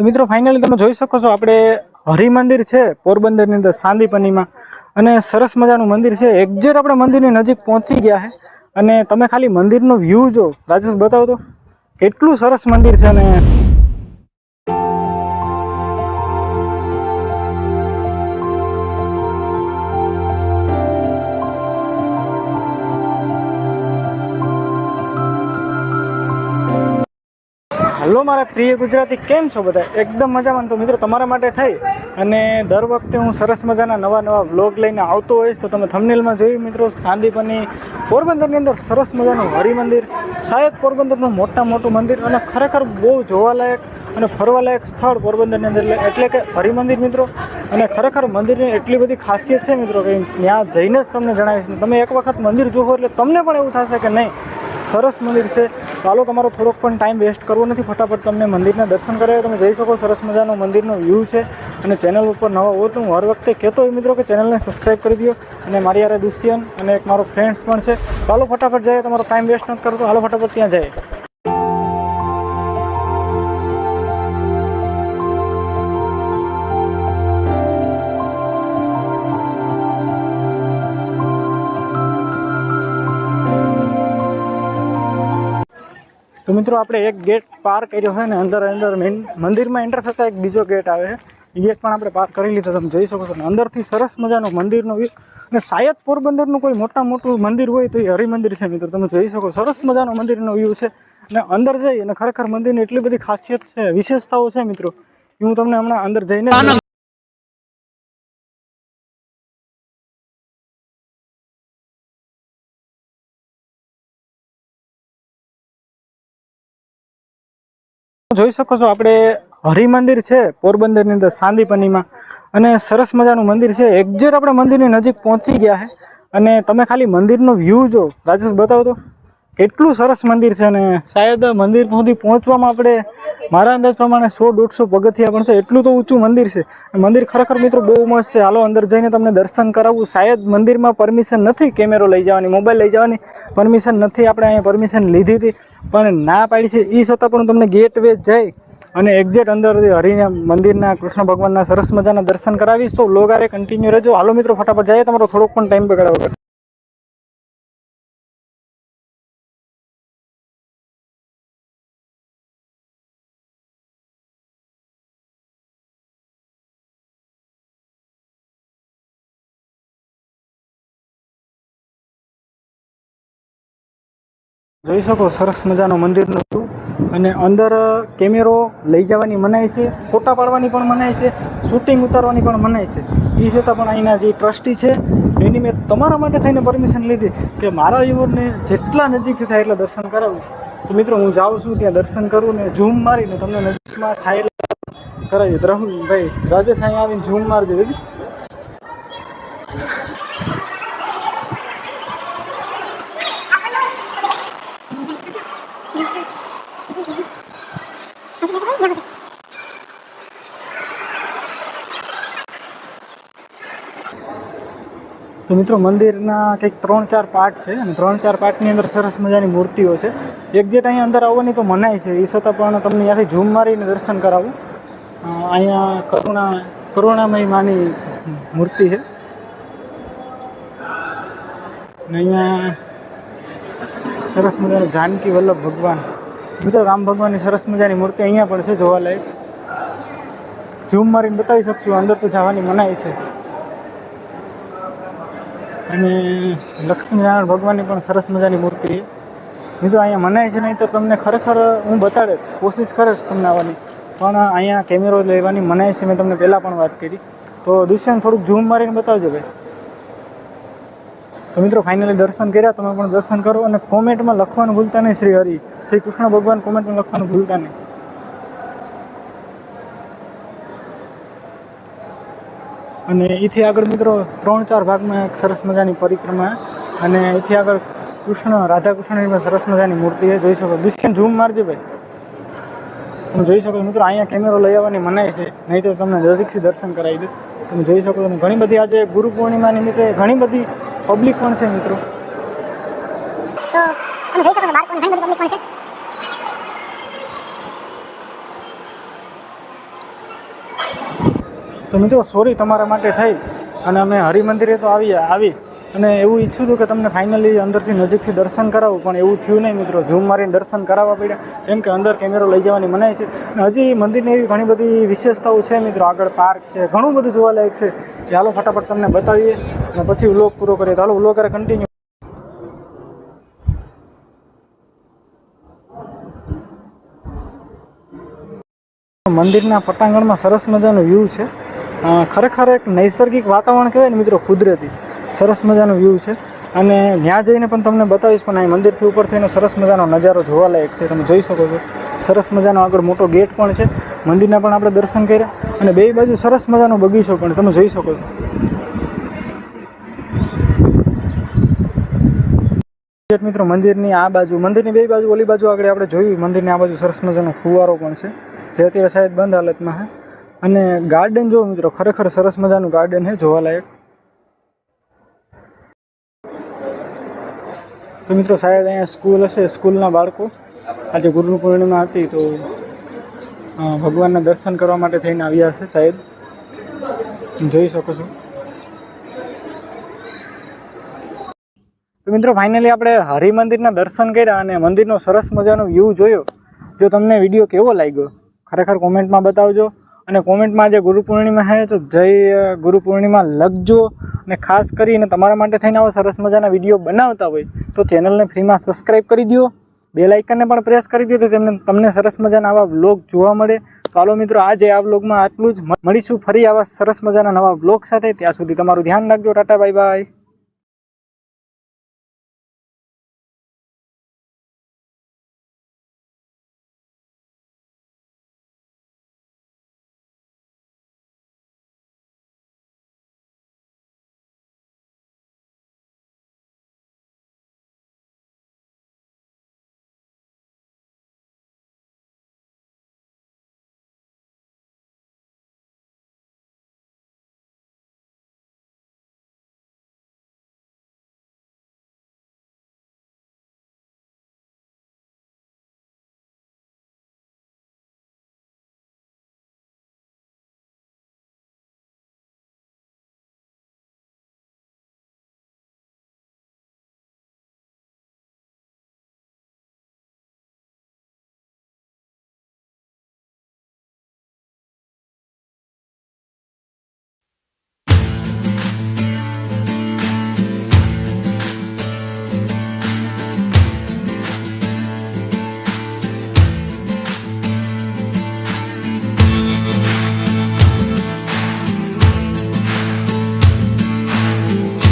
તો મિત્રો ફાઇનલી તમે જોઈ શકો છો આપણે હરિમંદિર છે પોરબંદરની અંદર સાંદીપનીમાં અને સરસ મજાનું મંદિર છે। એક્ઝેક્ટ આપણે મંદિરની નજીક પહોંચી ગયા છે અને તમે ખાલી મંદિરનો વ્યૂ જો રાજેશ બતાવો તો કેટલું સરસ મંદિર છે। અને हेलो मारा प्रिय गुजराती केम छो बधा एकदम मजामां। तो मित्रों तमारा माटे थई अने दर वखते हूँ सरस मजाना नवा नवा व्लॉग लईने आवतो होईश। तो तमे थंबनेलमां जोयुं मित्रों सांदीपनी पोरबंदरनी अंदर सरस मजानुं हरिमंदिर, शायद पोरबंदरनुं मोटा मोटुं मंदिर अने खरेखर बहु जोवालायक अने फरवालायक स्थळ पोरबंदरनी अंदर एटले के हरिमंदिर मित्रों। अने खरेखर मंदिरनी एटली बधी खासियत छे मित्रों के त्यां जईने ज तमने जणावीश। तमे एक वखत मंदिर जोहो એટલે તમને પણ એવું થશે કે નહીં સરસ મંદિર છે। ચાલો તમારો થોડોક પણ ટાઈમ વેસ્ટ કરવો નથી, ફટાફટ તમને મંદિરના દર્શન કરાવ્યા। તમે જઈ શકો સરસ મજાનો મંદિરનો વ્યૂ છે। અને ચેનલ ઉપર નવા હો તો હું હર વખતે કહેતો હોય મિત્રો કે ચેનલને સબસ્ક્રાઈબ કરી દો। અને મારી યારે દુષ્યંત અને એક મારો ફ્રેન્ડ્સ પણ છે। ચાલો ફટાફટ જઈએ, તમારો ટાઈમ વેસ્ટ નથી કરતો, હાલો ફટાફટ ત્યાં જઈએ। तो मित्रों आपणे एक गेट पार कर्यो है ने अंदर अंदर मंदिर में एंटर थता एक बीजो गेट आवे है। ए गेट पण आपणे पार करी लीधो। तमे जोई शको छो अंदरथी सरस मजानो मंदिरनो व्यू ने शायद पोरबंदरनुं कोई मोटा मोटुं मंदिर होय तो ए हरिमंदिर छे मित्रों। तमे जोई शको सरस मजानो मंदिरनो व्यू छे ने अंदर जई अने खरेखर मंदिरनी एटली बधी खासियत छे, विशेषताओ छे मित्रों। हूँ तमने हमणां अंदर जईने જોઈ શકો છો આપણે હરિમંદિર છે પોરબંદરની અંદર સાંદીપનીમાં અને સરસ મજાનું મંદિર છે। એક્ઝેક્ટ આપણે મંદિરની નજીક પહોંચી ગયા છે અને તમે ખાલી મંદિરનો વ્યૂ જો રાજેશ બતાવો તો કેટલું સરસ મંદિર છે। અને શાયદ મંદિર સુધી પહોંચવામાં આપણે મારા અંદાજ પ્રમાણે 100-150 પગથિયા પણ છે, એટલું તો ઊંચું મંદિર છે। મંદિર ખરેખર મિત્રો બહુ મસ્ત છે। હાલો અંદર જઈને તમને દર્શન કરાવું। શાયદ મંદિરમાં પરમિશન નથી કેમેરો લઈ જવાની, મોબાઈલ લઈ જવાની પરમિશન નથી। આપણે અહીંયા પરમિશન લીધી હતી પણ ના પાડી છે। એ છતાં પણ તમને ગેટ વે જઈ અને એક્ઝેક્ટ અંદર હરિના મંદિરના કૃષ્ણ ભગવાનના સરસ મજાના દર્શન કરાવીશ। તો વ્લોગ આરે કન્ટિન્યુ રહેજો। હાલો મિત્રો ફટાફટ જઈએ, તમારો થોડોક પણ ટાઈમ બગાડ્યા વગર। જોઈ શકો સરસ મજાનો મંદિરનો વ્યૂ અને અંદર કેમેરો લઈ જવાની મનાઈ છે, ફોટા પાડવાની પણ મનાઈ છે, શૂટિંગ ઉતારવાની પણ મનાઈ છે। એ છતાં પણ અહીંના જે ટ્રસ્ટી છે એની મેં તમારા માટે થઈને પરમિશન લીધી કે મારા વ્યુઅરને જેટલા નજીકથી થાય એટલા દર્શન કરાવું। તો મિત્રો હું જાઉં છું ત્યાં દર્શન કરું ને ઝૂમ મારીને તમને નજીકમાં થાય એટલા કરાવી। રાહુલ ભાઈ રાજેશ અહીંયા આવીને ઝૂમ મારજો દીદી। तो मित्रों मंदिरना कंईक 3-4 पार्ट है અને 3-4 પાર્ટની અંદર સરસ મજાની મૂર્તિઓ છે। એક્ઝેક્ટ અહીંયા અંદર આવવાની તો મનાઈ છે, એ છતાં પણ તમને ત્યાંથી ઝૂમ મારીને દર્શન કરાવું। અહીંયા કરુણામય માની મૂર્તિ છે અને અહીંયા સરસ મજાનું જાનકી વલ્લભ ભગવાન, મિત્રો રામ ભગવાનની સરસ મજાની મૂર્તિ અહીંયા પણ છે જોવાલાયક। ઝૂમ મારીને બતાવી શકશું, અંદર તો જવાની મનાઈ છે। અને લક્ષ્મીનારાયણ ભગવાનની પણ સરસ મજાની મૂર્તિ છે મિત્રો। અહીંયા મનાય છે નહીં તો તમને ખરેખર હું બતાડે કોશિશ કરીશ તમને આવવાની, પણ અહીંયા કેમેરો લેવાની મનાય છે। મેં તમને પહેલાં પણ વાત કરી। તો દુષ્યંત થોડુંક ઝૂમ મારીને બતાવજો ભાઈ। તો મિત્રો ફાઇનલી દર્શન કર્યા, તમે પણ દર્શન કરો અને કોમેન્ટમાં લખવાનું ભૂલતા નહીં શ્રી કૃષ્ણ ભગવાન કોમેન્ટમાં લખવાનું ભૂલતા નહીં। અને એથી આગળ મિત્રો 3-4 ભાગમાં એક સરસ મજાની પરિક્રમા અને એથી આગળ રાધા કૃષ્ણની પણ સરસ મજાની મૂર્તિ છે, જોઈ શકો। દુષ્યંત ઝૂમ મારજો ભાઈ, તમે જોઈ શકો મિત્રો। અહીંયા કેમેરો લઈ આવવાની મનાઈ છે, નહીં તો તમને નજીકથી દર્શન કરાવી દે। તમે જોઈ શકો છો ઘણી બધી આજે ગુરુ પૂર્ણિમા નિમિત્તે ઘણી બધી પબ્લિક પણ છે મિત્રો। તો તમે જોઈ શકો છો બહાર પણ ઘણી બધી પબ્લિક પણ છે। તો મિત્રો સોરી તમારા માટે થઈ અને અમે હરિમંદિરે તો આવી અને એવું ઈચ્છું હતું કે તમને ફાઇનલી અંદરથી નજીકથી દર્શન કરાવું, પણ એવું થયું નહીં મિત્રો. ઝૂમ મારીને દર્શન કરાવવા પડ્યા કેમ કે અંદર કેમેરો લઈ જવાની મનાઈ છે. અને હજી મંદિરની એવી ઘણી બધી વિશેષતાઓ છે મિત્રો. આગળ પાર્ક છે, ઘણું બધું જોવાલાયક છે. ચાલો ફટાફટ તમને બતાવીએ અને પછી વ્લોગ પૂરો કરીએ. તો હાલો વ્લોગ કરે કન્ટિન્યુ. મંદિરના પટાંગણમાં સરસ મજાનો વ્યૂ છે. ખરેખર એક નૈસર્ગિક વાતાવરણ કહેવાય ને મિત્રો, કુદરતી સરસ મજાનો વ્યૂ છે. અને ત્યાં જઈને પણ તમને બતાવીશ, પણ અહીં મંદિરથી ઉપરથી એનો સરસ મજાનો નજારો જોવાલાયક છે. તમે જોઈ શકો છો સરસ મજાનો આગળ મોટો ગેટ પણ છે. મંદિરના પણ આપણે દર્શન કર્યા અને બે બાજુ સરસ મજાનો બગીચો પણ તમે જોઈ શકો છો. મિત્રો મંદિરની આ બાજુ, મંદિરની બે બાજુ, ઓલી બાજુ આગળ આપણે જોયું, મંદિરની આ બાજુ સરસ મજાનો ફુવારો પણ છે જે અત્યારે શાયદ બંધ હાલતમાં છે. અને ગાર્ડન જો મિત્રો, ખરેખર સરસ મજાનું ગાર્ડન છે જોવાલાયક. તો મિત્રો શાયદ અહીંયા સ્કૂલ હશે, સ્કૂલના બાળકો આજે ગુરુ પૂર્ણિમા હતી તો ભગવાનના દર્શન કરવા માટે થઈને આવ્યા હશે શાયદ. જોઈ શકો છો. તો મિત્રો ફાઇનલી આપણે હરિમંદિરના દર્શન કર્યા અને મંદિરનો સરસ મજાનો વ્યૂ જોયો. જો તમને વિડીયો કેવો લાગ્યો ખરેખર કોમેન્ટમાં બતાવજો. અને કોમેન્ટમાં આજે ગુરુ પૂર્ણિમા છે તો જય ગુરુ પૂર્ણિમા લખજો. અને ખાસ કરીને તમારા માટે થઈને આવા સરસ મજાના વિડીયો બનાવતા હોય તો ચેનલને ફ્રીમાં સબસ્ક્રાઈબ કરી દો, બેલ આઇકનને પણ પ્રેસ કરી દો તો તમને સરસ મજાના આવા વ્લોગ જોવા મળે. તો હાલો મિત્રો આજે આ વ્લોગમાં આટલું જ. મળીશું ફરી આવા સરસ મજાના નવા વ્લોગ સાથે. ત્યાં સુધી તમારું ધ્યાન રાખજો. Tata bye bye.